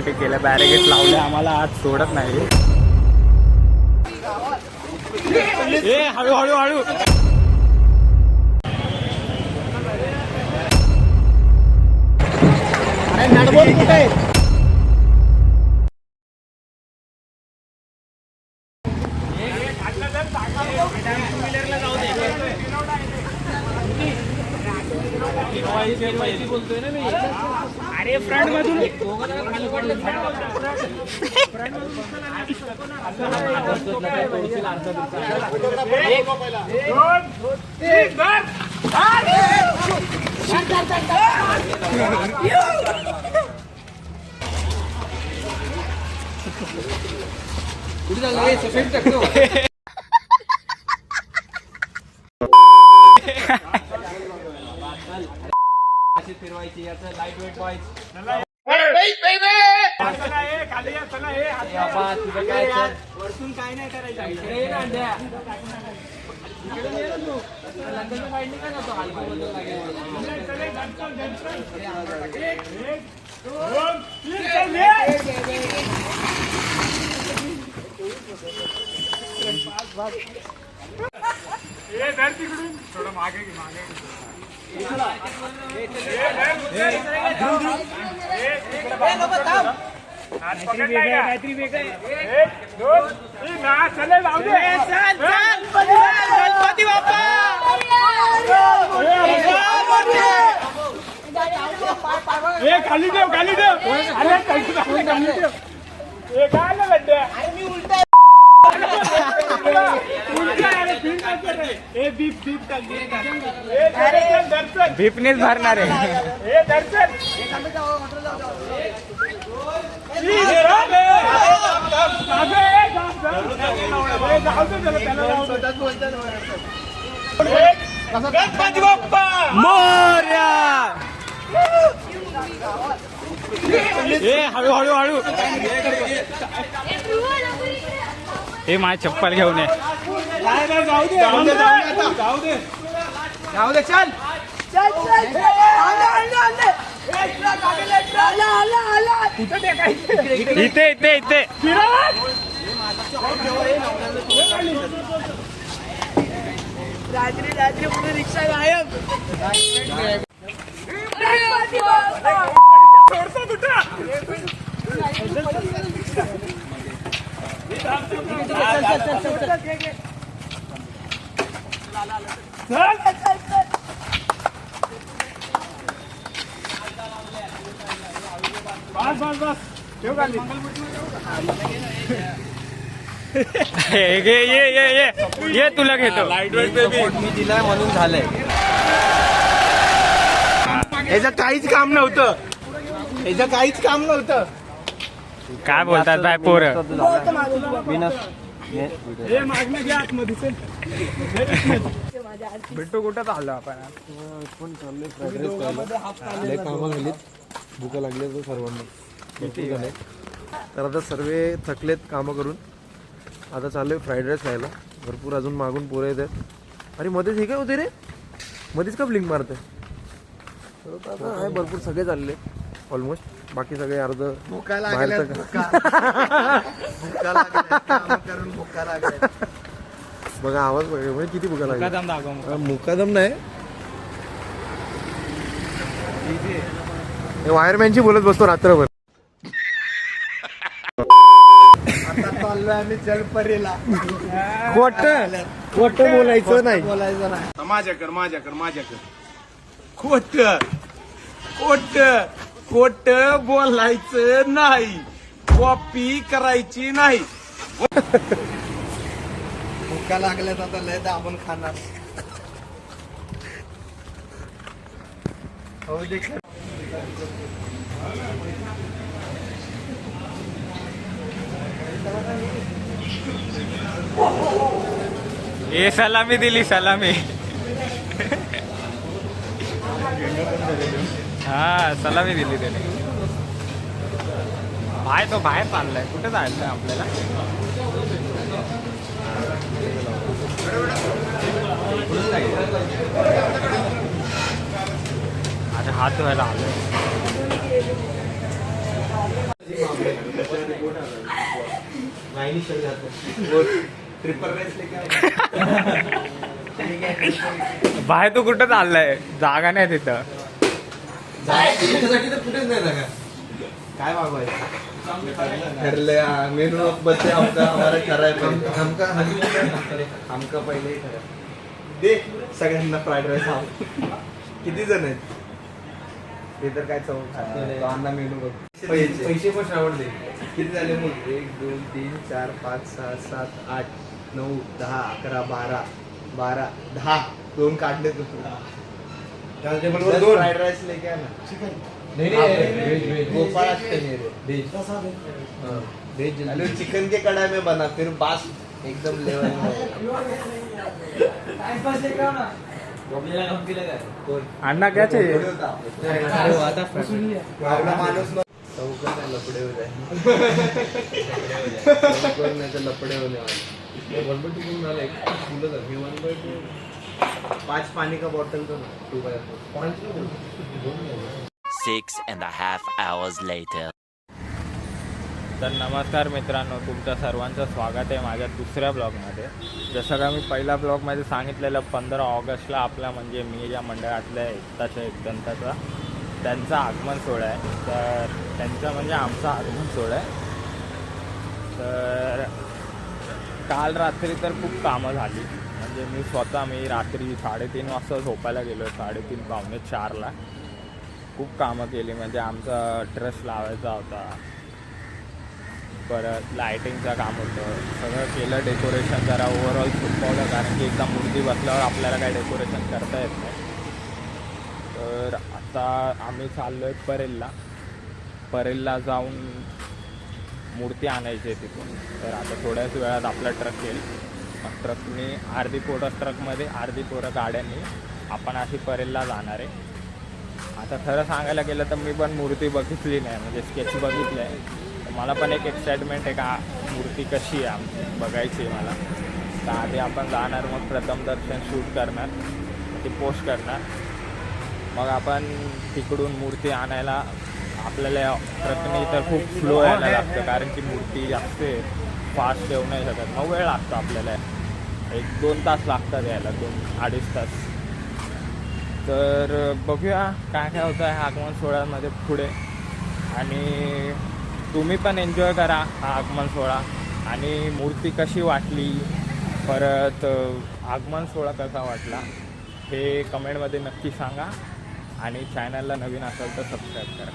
Overtake केलं, barricade लावले, आम्हाला आज सोडत नाही. हळू हळू हळू. अरे फ्रंट मधून फिरवायची याचं लाईट वेट बॉयज. वरतून काय नाही करायचं. तिकडून थोडं मागे मागे. काहीतरी वेगळं. गणपती बाप्पा. खाली ठेव खाली ठेव. काय लड्ड्या मी उलटा भीपनेच भरणार आहे. गणपती बाप्पा मोरया. हळू हळू हळू. हे माझी चप्पल घेऊन ये. जाऊ दे चल. इथे इथे इथे. रात्री रात्री पुढे रिक्षा गायब. ये तुला घेतो. मी दिलाय म्हणून झालंय. याचं काहीच काम नव्हतं. काय बोलतात बाय पोरं. बिट्टू कुठं चाललो आपण. कामं झालीत, भूका लागली सर्वांना. तर आता सर्व थकलेत कामं करून. आता चाललोय फ्राईड राईस खायला. भरपूर अजून मागून पोरं येतात. अरे मध्येच हे काय होते रे, मध्येच का ब्लिंक मारते. तर आता आहे भरपूर सगळे चालले ऑलमोस्ट. बाकी सगळे अर्ध बघा आवाज बघा किती भुका लागला. मुकादम नाही, वायरमॅनची बोलत बसतो रात्रभर. जलपरीला खोट बोलायचं नाही. माझ्याकडे खोट बोलायचं नाही. कॉपी करायची नाही. भुका लागल्यात आता लय दाबून खाणार. हे सलामी दिली सलामी. हा सलामी दिली त्याने. तो बाहेर चाललाय. कुठे जायचं आपल्याला. आता हात धुवायला आलोय. चायनीज शर्ट घातलं. वो ट्रिपल रेस लेके आओ. बाहेर तू कुठं चाललाय? जागा नाही तिथं. त्याच्यासाठी तर कुठेच नाही जागा. काय मागवायचं? ठरले मेनू बच्चे हमारा खरा है. आमका पहिले खरं. दे सगळ्यांना फ्राईड राईस हा. किती जण आहेत? ते तर काय चव तो अन्ना मेनू बघ. पैसे पण श्रावण दे. किती झाले मग? 1 2 3 4 5 6 7 8 9 10 11 12 12 10 दोन काढले तू. त्या टेबलवर 2 फ्राईड राईस लेके आ ना. नाही व्हेज गोपाल असते मेरे. व्हेज अरे चिकन के कढ़ाई में बना फिर बास एकदम लेवल अण्णा क्या चाहिए? आपला माणूस चौकन नाही लपडे हो जाए. चौकन नाही तर लपडे होने वाले. 1/2 घेऊन आला एक फुलं झाली. 1/2 5 पानी का बॉटल तो ना 2/4. 6.5 hours later. तर नमस्कार मित्रांनो, तुमचं सर्वांचं स्वागत आहे माझ्या दुसऱ्या ब्लॉगमध्ये. जसं का मी पहिल्या ब्लॉगमध्ये सांगितलेलं 15 ऑगस्टला आपला म्हणजे मी ज्या मंडळातल्या एकताच्या एकदंताचा त्यांचा आगमन सोहळा आहे. तर त्यांचा म्हणजे आमचा आगमन सोहळा आहे. तर काल रात्री तर खूप कामं झाली. म्हणजे मी रात्री 3:30 वाजता झोपायला गेलो. 3:30 पावणे 4ला खूप कामं केली. म्हणजे आमचा ट्रस्ट लावायचा होता, परत लायटिंगचं काम होतं, सगळं केलं. डेकोरेशन जरा ओव्हरऑल सुचवलं, कारण की एकदा मूर्ती बसल्यावर आपल्याला काय डेकोरेशन करता येत नाही. तर आता आम्ही चाललो आहे परेलला जाऊन मूर्ती आणायची आहे तिथून. तर आता थोड्याच वेळात आपला ट्रक येईल. मग ट्रकने अर्धी पोरं ट्रकमध्ये, अर्धी पोरं गाड्यांनी आपण अशी परेलला जाणार आहे. आता खरं सांगायला गेलं तर मी पण मूर्ती बघितली नाही, म्हणजे स्केच बघितलं आहे. मला पण एक एक्साइटमेंट आहे का मूर्ती कशी आहे बघायची आहे मला. तर आधी आपण जाणार, मग प्रथम दर्शन शूट करणार, ती पोस्ट करणार. मग आपण तिकडून मूर्ती आणायला आपल्याला ट्रकने तर खूप स्लो यायला लागतं, कारण की मूर्ती जास्त फास्ट येऊ नाही शकत. मग वेळ लागतो आपल्याला, 1-2 तास लागतात यायला, 2-2.5 तास. तर बघूया काय काय होतं आहे आगमन सोहळ्यामध्ये पुढे. आणि तुम्ही पण एन्जॉय करा हा आगमन सोहळा. आणि मूर्ती कशी वाटली, परत आगमन सोहळा कसा वाटला हे कमेंटमध्ये नक्की सांगा. आणि चॅनलला नवीन असेल तर सबस्क्राईब करा.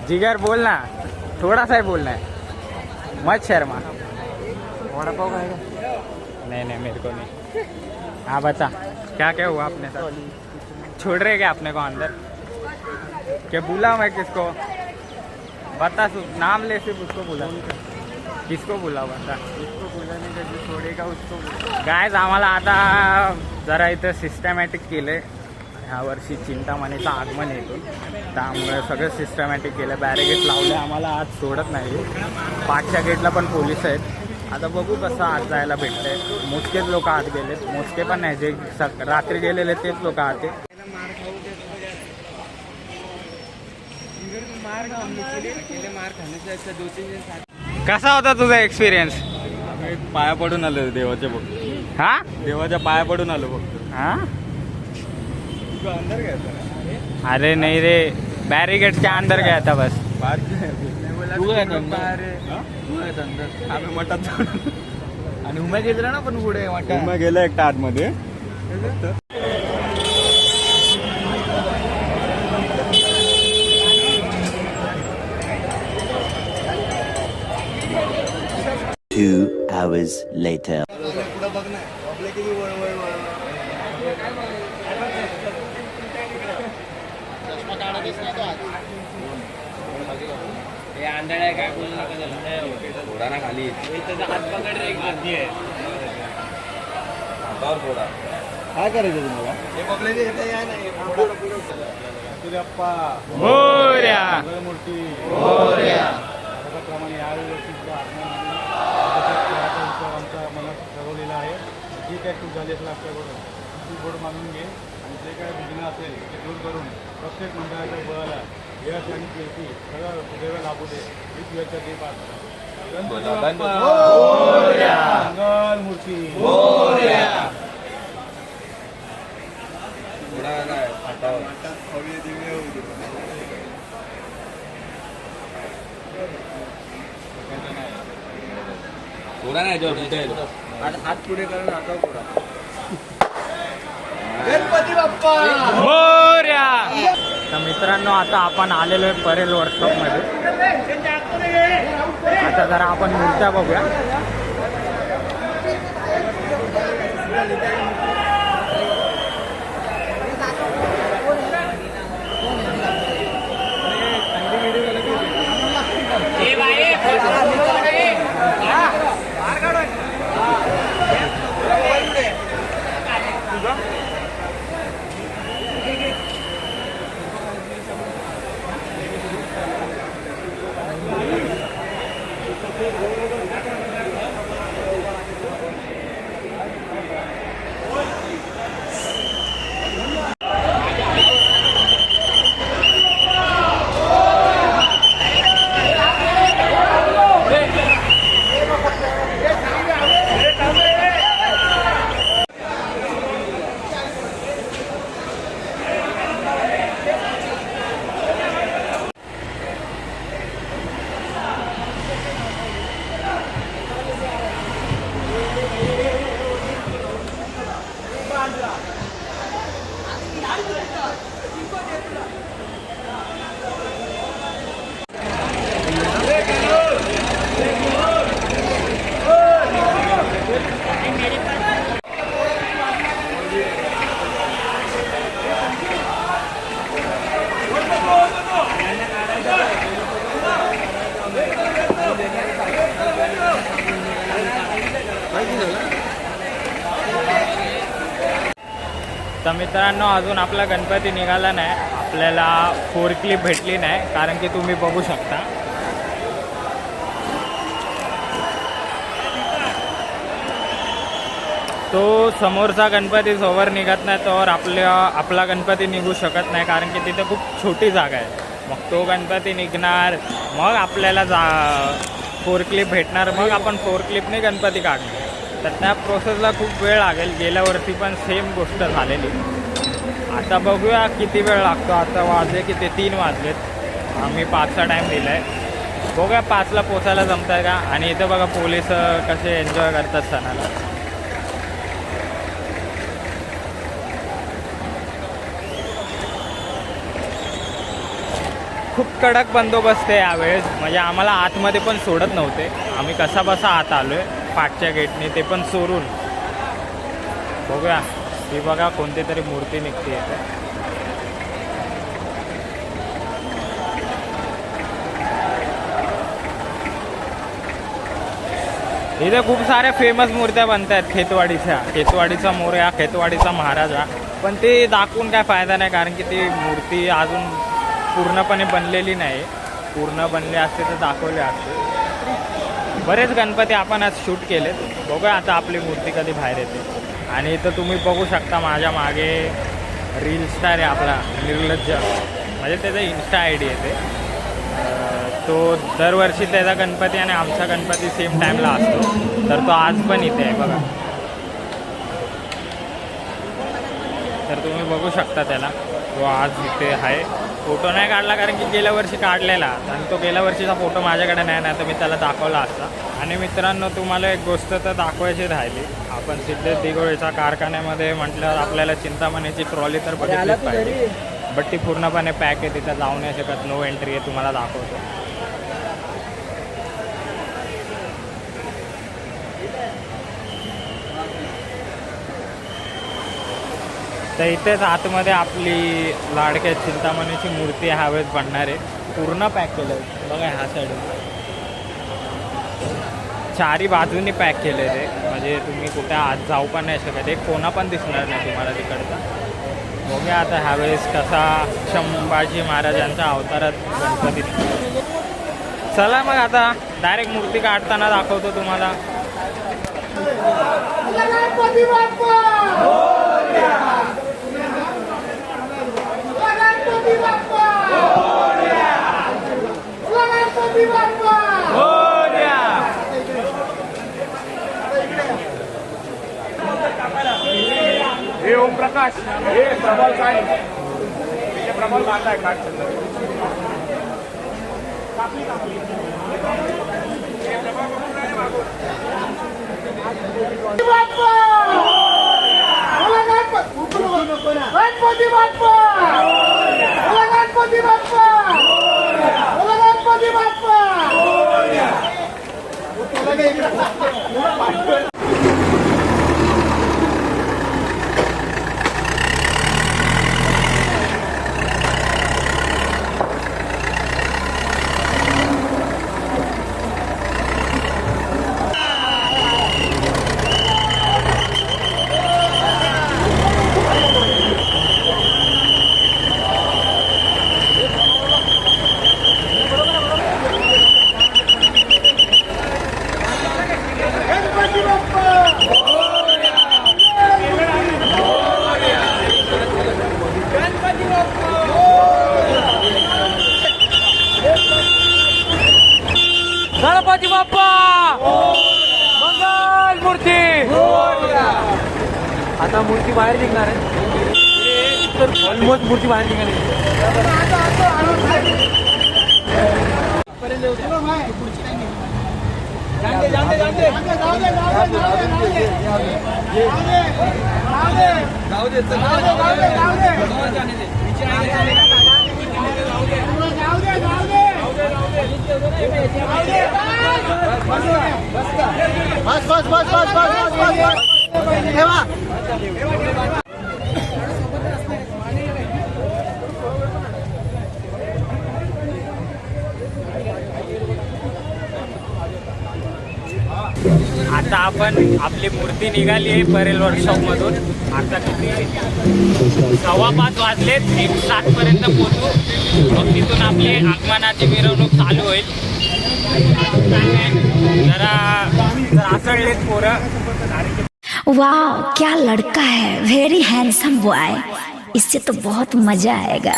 जिगर बोलना, थोड़ा सा ही बोलना है, मत शर्मा. वड़ा पाव खाएगा? नहीं मेरे को नहीं. हाँ बता, क्या क्या हुआ अपने साथ? छोड़ रहे क्या अपने को अंदर? क्या बुला मैं किसको? बता, नाम ले, सिर्फ उसको बुला. किसको बुला? बता. इसको बुलाने का जो छोड़ेगा उसको. गाइस आम्हाला आता जरा इथं सिस्टमॅटिक केलं. ह्या वर्षी चिंतामणीचं आगमन येतो, त्यामुळे सगळं सिस्टमॅटिक केलं. बॅरिगेट लावले, आम्हाला आज सोडत नाही. 5च्या गेटला पण पोलीस आहेत. आता बघू कसं आत जायला भेटतंय. मोजकेच लोक आत गेलेत, मोजके पण नाही, जे रात्री गेलेले तेच लोक आत. कसा होता तुझा एक्सपिरियन्स? पाया पडून आलो देवाच्या बघ, हा देवाच्या पाया पडून आलो बघ. हा अरे नहीं रे, बैरिकेड अंदर गया था बस. आम्ही मठात आणि उम्या गेला ना पण पुढे वाटत मग गेला एकटा आतमध्ये. 2 hours later. पुढे बघ ना आपल्या किती घोडा ना खाली काय करायचं तुम्हाला? हे बघले येते या नाही मोरया. मूर्ती मोरया. त्याप्रमाणे यावेळी सुद्धा आमच्या मनात ठरवलेला आहे. जे काय चूक झाली असेल आपल्याकडून ती गोड मानून घे आणि जे काय विघ्न असेल ते दूर करून प्रत्येक मंडळाच्या बळाला यश आणि कीर्ती सगळं सुदैव लाभू दे. हीच वेळच्या दीप मंगल मूर्ती थोडा नाही हात पुढे करून हाता पुढा. गणपती बाप्पा मोरया. तर मित्रांनो, आता आपण आलेलो आहे परेल वर्कशॉपमध्ये. आता जरा आपण मूर्त्या बघूया. तर मित्रांनो, अजून आपला गणपती निघाला नाही. आपल्याला 4 क्लिप भेटली नाही, कारण की तुम्ही बघू शकता तो समोरचा गणपती जोवर निघत नाही तोवर आपला गणपती निघू शकत नाही, कारण की तिथे खूप छोटी जागा आहे. मग तो गणपती निघणार, मग आपल्याला 4 क्लिप भेटणार, मग आपण 4 क्लिपने गणपती काढणार. तर त्या प्रोसेसला खूप वेळ लागेल. गेल्या वर्षी पण सेम गोष्ट झालेली. आता बघूया किती वेळ लागतो. आता वाजले की ते 3 वाजलेत. आम्ही 5चा टाईम दिला आहे. बघूया 5ला पोचायला जमत आहे का. आणि इथं बघा पोलीस कसे एन्जॉय करतात सणाला. खूप कडक बंदोबस्त आहे यावेळेस. म्हणजे आम्हाला आतमध्ये पण सोडत नव्हते. आम्ही कसा बसा आत आलो आहे पाठच्या गेटने, ते पण चोरून. बघूया. ही बघा कोणती तरी मूर्ती निघते इथे. इथे खूप साऱ्या फेमस मूर्त्या बनत आहेत खेतवाडीचा मोरया, खेतवाडीचा महाराजा. पण ते दाखवून काय फायदा नाही, कारण की ती मूर्ती अजून पूर्णपणे बनलेली नाही. पूर्ण बनले असते तर दाखवले असते. बरेच गणपती आपण आज शूट केलेत. बघूया आता आपली मूर्ती कधी बाहेर येते. आणि इथं तुम्ही बघू शकता माझ्या मागे रील स्टार आहे आपला निर्लज्ज, म्हणजे त्याचा इन्स्टा ID आहे ते. तो दरवर्षी त्याचा गणपती आणि आमचा गणपती सेम टाईमला असतो, तर तो आज पण इथे आहे बघा. तर तुम्ही बघू शकता त्याला, तो आज इथे आहे. फोटो नाही काढला कारण की गेल्या वर्षी काढलेला, आणि तो गेल्या वर्षीचा फोटो माझ्याकडे नाही तर मी त्याला दाखवला असता. आणि मित्रांनो, तुम्हाला एक गोष्ट तर दाखवायची राहिली. आपण सिद्धेश दिघोळीच्या कारखान्यामध्ये म्हटलं आपल्याला चिंतामणीची ट्रॉली तर बघितलीच पाहिजे, बट ती पूर्णपणे पॅक आहे, तिथं जाऊ नाही शकत, नो एंट्री आहे. तुम्हाला दाखवतो. तर इथेच आतमध्ये आपली लाडक्या चिंतामणीची मूर्ती ह्यावेळेस बनणार आहे. पूर्ण पॅक केलं आहे बघा, ह्या साईडून चारी बाजूनी पॅक केलं आहे ते, म्हणजे तुम्ही कुठे आत जाऊ पण नाही शकत. एक कोणा पण दिसणार नाही तुम्हाला तिकडचा. बघूया आता ह्यावेळेस कसा संभाजी महाराजांच्या अवतारात गणपती. चला मग आता डायरेक्ट मूर्ती काढताना दाखवतो तुम्हाला. हे ओमप्रकाश, हे प्रबल काय प्रबल बांधा आहे काढ. गणपती बाप्पा मंगल मूर्ती. आता मूर्ती बाहेर निघणार आहे, तर ऑलमोस्ट मूर्ती बाहेर निघाली. आता आपण आपली मूर्ती निघाली आहे परेल वर्कशॉपमधून. आता किती 5:15 वाजलेत, 7 पर्यंत पोहोचू. मग तिथून आपली आगमनाची मिरवणूक चालू होईल. जरा आसळलेत पोरं. वाह क्या लड़का है, वेरी हैंडसम बॉय, इससे तो बहुत मजा आएगा.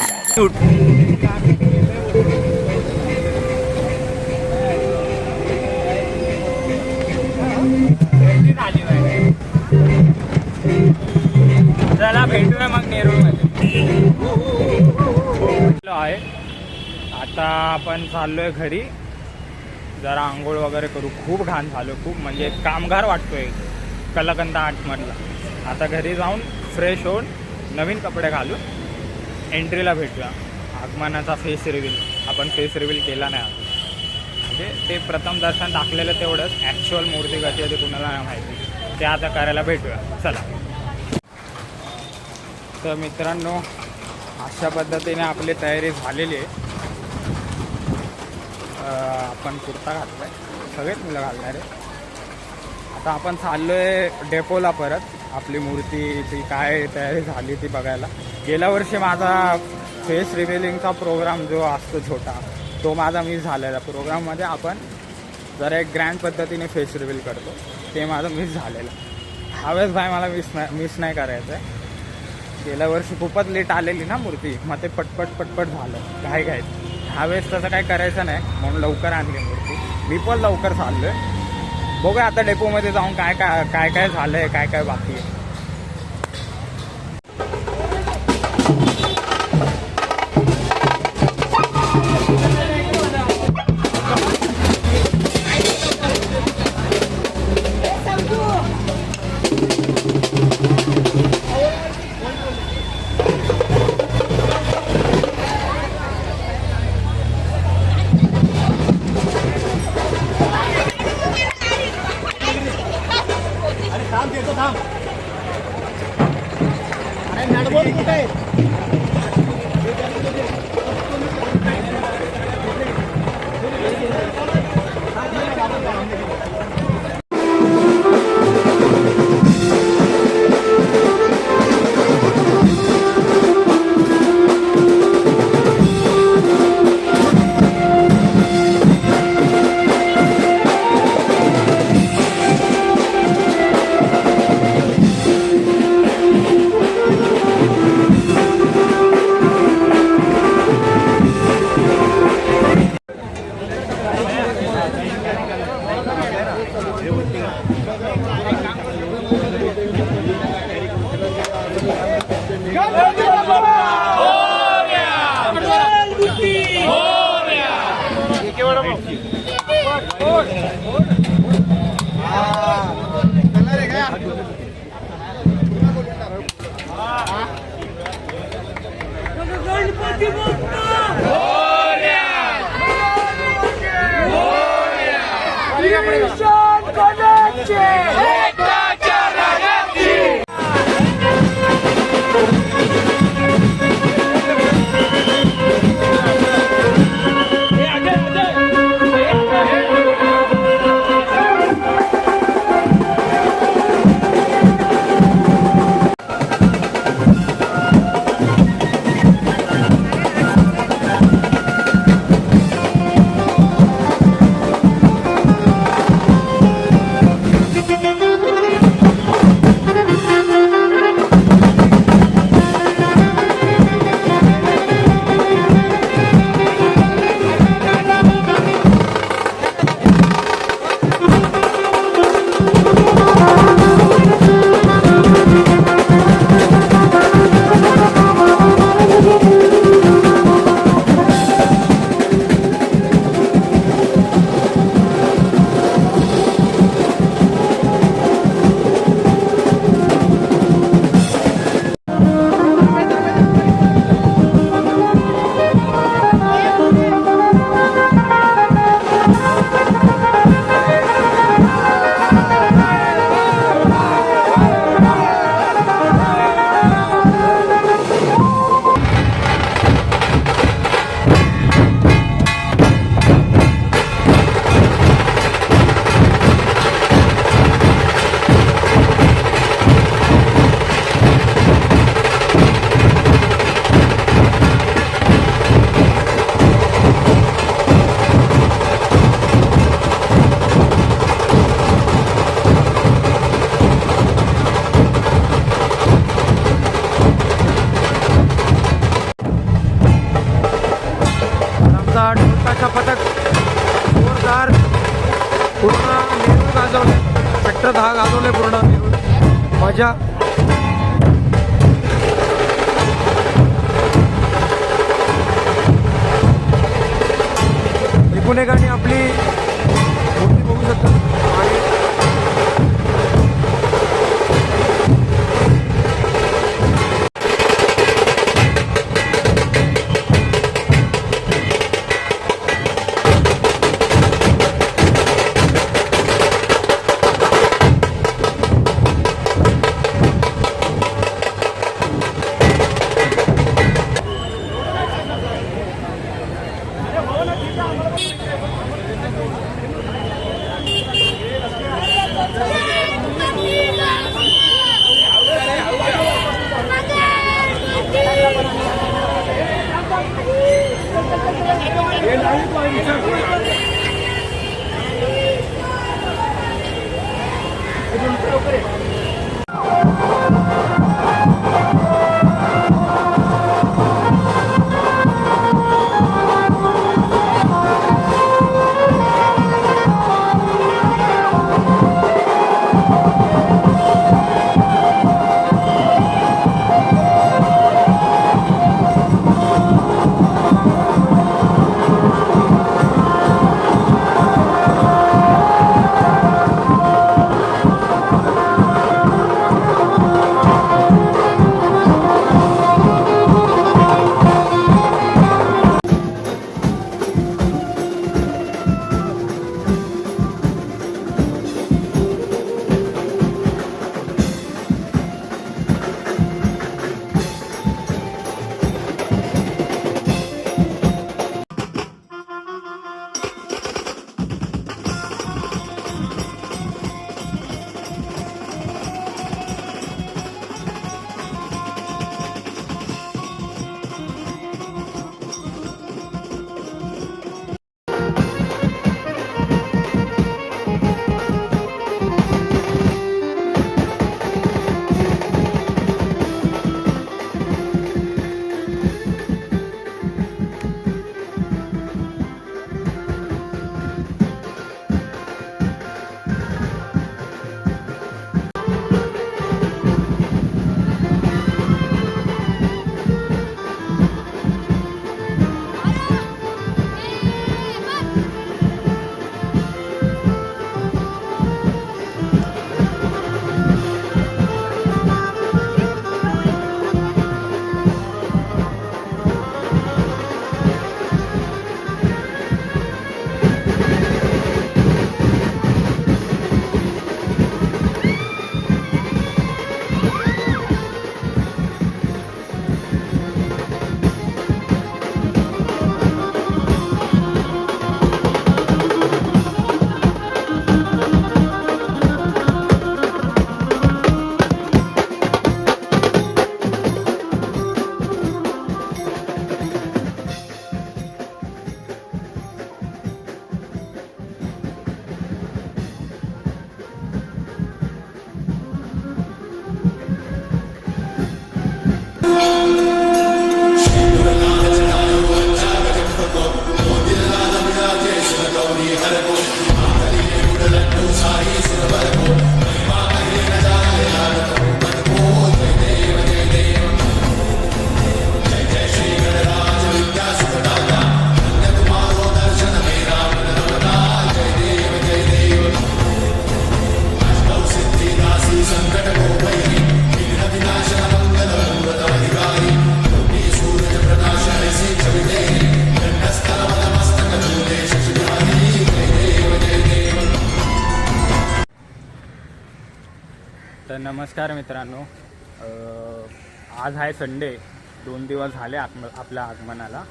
चला भेटूया मग नेरूळमध्ये आहे. आता आपण चाललोय घरी, जरा आंघोळ वगैरे करू. खूप घाण झालो, खूप म्हणजे कामगार वाटतोय कलाकंद 8 मधला. आता घरी जाऊन फ्रेश होऊन नवीन कपडे घालून एंट्रीला भेटूया. आगमनाचा फेस रिव्हील आपण फेस रिव्हील केला नाही अजून, म्हणजे ते प्रथम दर्शन दाखलेलं तेवढंच. ॲक्च्युअल मूर्ती कशी आहे ते कुणाला नाही माहिती, ते आता करायला भेटूया. चला. तर मित्रांनो, अशा पद्धतीने आपली तयारी झालेली आहे. आपण कुर्ता घातला आहे, सगळेच मुलं घालणार आहे. आता आपण चाललो आहे डेपोला परत. आपली मूर्ती ती काय तयारी झाली ती बघायला. गेल्या वर्षी माझा फेस रिव्हिलिंगचा प्रोग्राम जो असतो छोटा, तो माझा मिस झालेला. प्रोग्राममध्ये आपण जरा एक ग्रँड पद्धतीने फेस रिव्हील करतो, ते माझं मिस झालेलं. ह्यावेळेस भाई मला मिस नाही करायचं आहे. गेल्या वर्षी खूपच लेट आलेली ना मूर्ती, मग ते पटपट झालं काय. ह्यावेळेस तसं काय करायचं नाही म्हणून लवकर आणली मूर्ती. मी पण लवकर चाललोय. बघूया आता डेपोमध्ये जाऊन काय काय काय काय झालंय, काय काय बाकी आहे. ढोलकाचा पथक जोरदार पूर्ण नेहरू गाजवले. सेक्टर 10 गाजवले पूर्ण नेहरू. मजा. एकूण एकाने आपली मूर्ती बघू शकता. नमस्कार मित्रांनो. आज आहे संडे. 2 दिवस झाले आपल्या आगमनाला.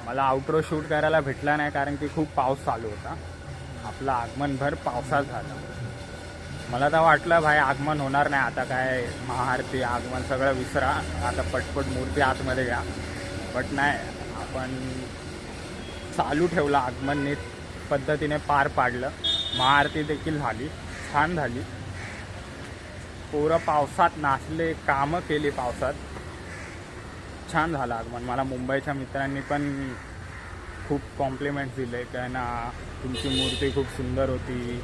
मला आउटरो शूट करायला भेटला नाही कारण की खूप पाऊस चालू होता. आपलं आगमनभर पावसात झालं. मला तर वाटलं भाई आगमन होणार नाही, आता काय महाआरती आगमन सगळं विसरा, आता पटपट मूर्ती आतमध्ये घ्या. बट नाही, आपण चालू ठेवलं. आगमन नीट पद्धतीने पार पाडलं. महाआरती देखील झाली, छान झाली. पोरं पावसात नाचले, कामं केली पावसात. छान झालं आगमन. मला मुंबईच्या मित्रांनी पण खूप कॉम्प्लिमेंट्स दिले काय ना, तुमची मूर्ती खूप सुंदर होती.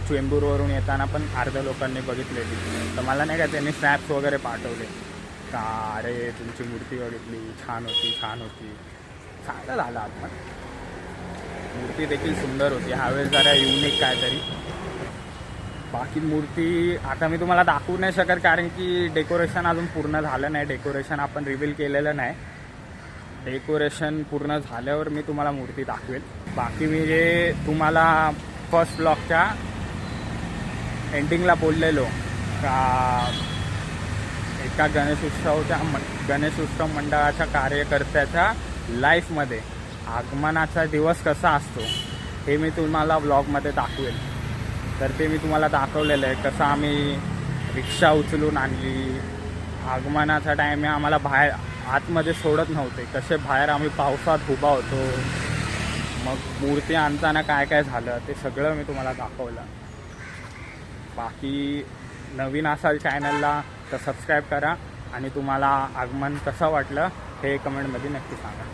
चेंबूरवरून येताना पण अर्ध्या लोकांनी बघितलेली, तर मला नाही का त्यांनी स्नॅप्स वगैरे पाठवले का अरे तुमची मूर्ती बघितली, छान होती छान होती. चांगलं झालं आगमन. मूर्ती देखील सुंदर होती. ह्यावेळेस जरा युनिक काहीतरी. बाकी मूर्ती आता मी तुम्हाला दाखवू नाही शकत कारण की डेकोरेशन अजून पूर्ण झालं नाही. डेकोरेशन आपण रिव्हील केलेलं नाही. डेकोरेशन पूर्ण झाल्यावर मी तुम्हाला मूर्ती दाखवेल. बाकी मी जे तुम्हाला फर्स्ट ब्लॉगच्या एंडिंगला बोललेलो का एका गणेश उत्सव मंडळाच्या कार्यकर्त्याच्या लाईफमध्ये आगमनाचा दिवस कसा असतो हे मी तुम्हाला ब्लॉगमध्ये दाखवेल. तर ते मी तुम्हाला दाखवलेलं आहे. कसं आम्ही रिक्षा उचलून आणली. आगमनाचा टाईम आम्हाला बाहेर आतमध्ये सोडत नव्हते. कसे बाहेर आम्ही पावसात उभा होतो. मग मूर्ती आणताना काय काय झालं ते सगळं मी तुम्हाला दाखवलं. बाकी नवीन असाल चॅनलला तर सबस्क्राईब करा आणि तुम्हाला आगमन कसं वाटलं हे कमेंटमध्ये नक्की सांगा.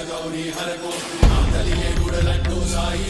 Gauri Harko, Amdali Gudalando Sai